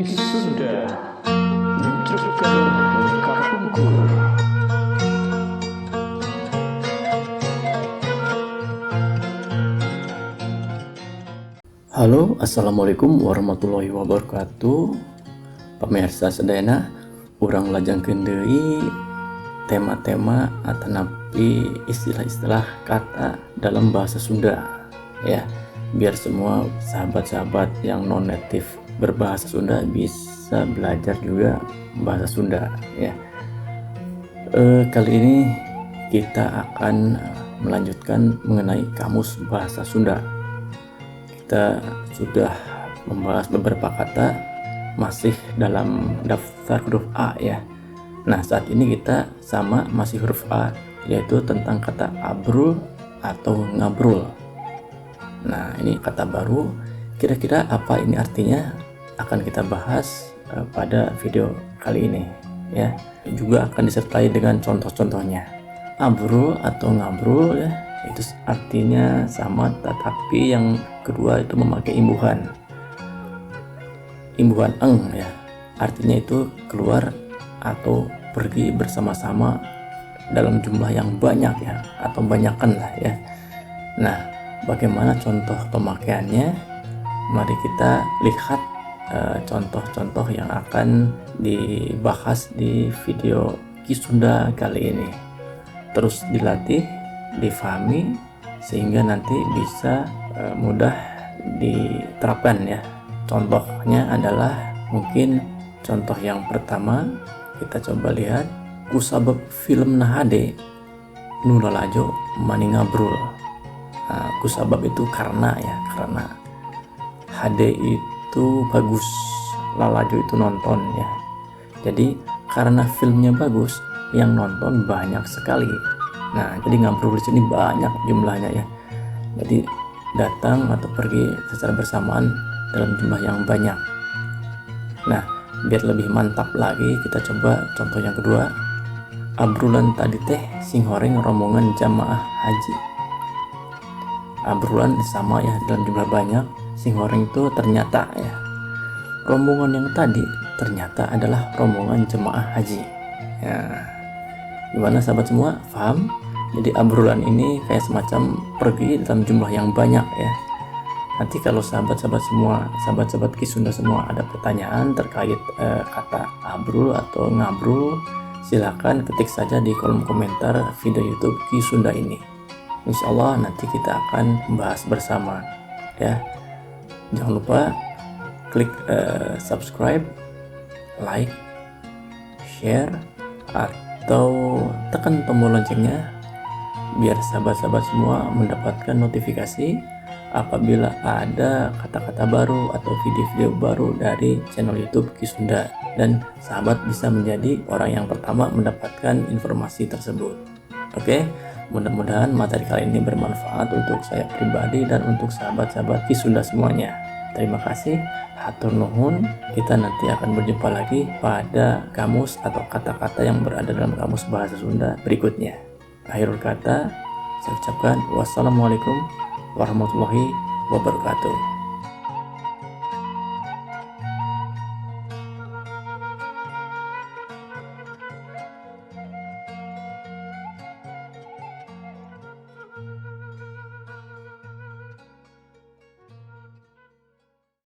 Ki Sunda menunjukkan kampungku. Halo, assalamualaikum warahmatullahi wabarakatuh. Pemirsa sedayana, urang lajengkeun deui tema-tema atanapi istilah-istilah kata dalam bahasa Sunda ya, biar semua sahabat-sahabat yang non native berbahasa Sunda bisa belajar juga bahasa Sunda ya. Kali ini kita akan melanjutkan mengenai kamus bahasa Sunda. Kita sudah membahas beberapa kata masih dalam daftar huruf A ya. Nah, saat ini kita sama masih huruf A, yaitu tentang kata abrul atau ngabrul. Nah, ini kata baru. Kira-kira apa ini artinya akan kita bahas pada video kali ini ya. Juga akan disertai dengan contoh-contohnya. Abrul atau ngabrul ya, itu artinya sama, tetapi yang kedua itu memakai imbuhan eng ya, artinya itu keluar atau pergi bersama-sama dalam jumlah yang banyak ya, atau banyakkan lah ya. Nah, bagaimana contoh pemakaiannya? Mari kita lihat contoh-contoh yang akan dibahas di video Ki Sunda kali ini. Terus dilatih, difahami, sehingga nanti bisa mudah diterapkan ya. Contohnya adalah mungkin contoh yang pertama kita coba lihat, kusabab film nahade nu lalajo mani ngabrul. Kusabab itu karena ya, karena HD itu bagus, lalajo itu nonton ya. Jadi karena filmnya bagus, yang nonton banyak sekali. Nah, jadi ngabrul di sini banyak jumlahnya ya. Jadi datang atau pergi secara bersamaan dalam jumlah yang banyak. Nah, biar lebih mantap lagi, kita coba contoh yang kedua. Abrulan tadi teh sing horeng rombongan jamaah haji. Abrulan sama ya, dalam jumlah banyak. Sing horeng itu ternyata ya, rombongan yang tadi ternyata adalah rombongan jemaah haji ya. Gimana sahabat semua, paham? Jadi abrulan ini kayak semacam pergi dalam jumlah yang banyak ya. Nanti kalau sahabat-sahabat semua, sahabat-sahabat Ki Sunda semua ada pertanyaan terkait kata abrul atau ngabrul, silakan ketik saja di kolom komentar video YouTube Ki Sunda ini. Insya Allah nanti kita akan membahas bersama ya. Jangan lupa klik subscribe, like, share, atau tekan tombol loncengnya biar sahabat-sahabat semua mendapatkan notifikasi apabila ada kata-kata baru atau video-video baru dari channel YouTube Ki Sunda, dan sahabat bisa menjadi orang yang pertama mendapatkan informasi tersebut. Oke, mudah-mudahan materi kali ini bermanfaat untuk saya pribadi dan untuk sahabat-sahabat Ki Sunda semuanya. Terima kasih, hatur nuhun. Kita nanti akan berjumpa lagi pada kamus atau kata-kata yang berada dalam kamus bahasa Sunda berikutnya. Akhirul kata, saya ucapkan wassalamualaikum warahmatullahi wabarakatuh.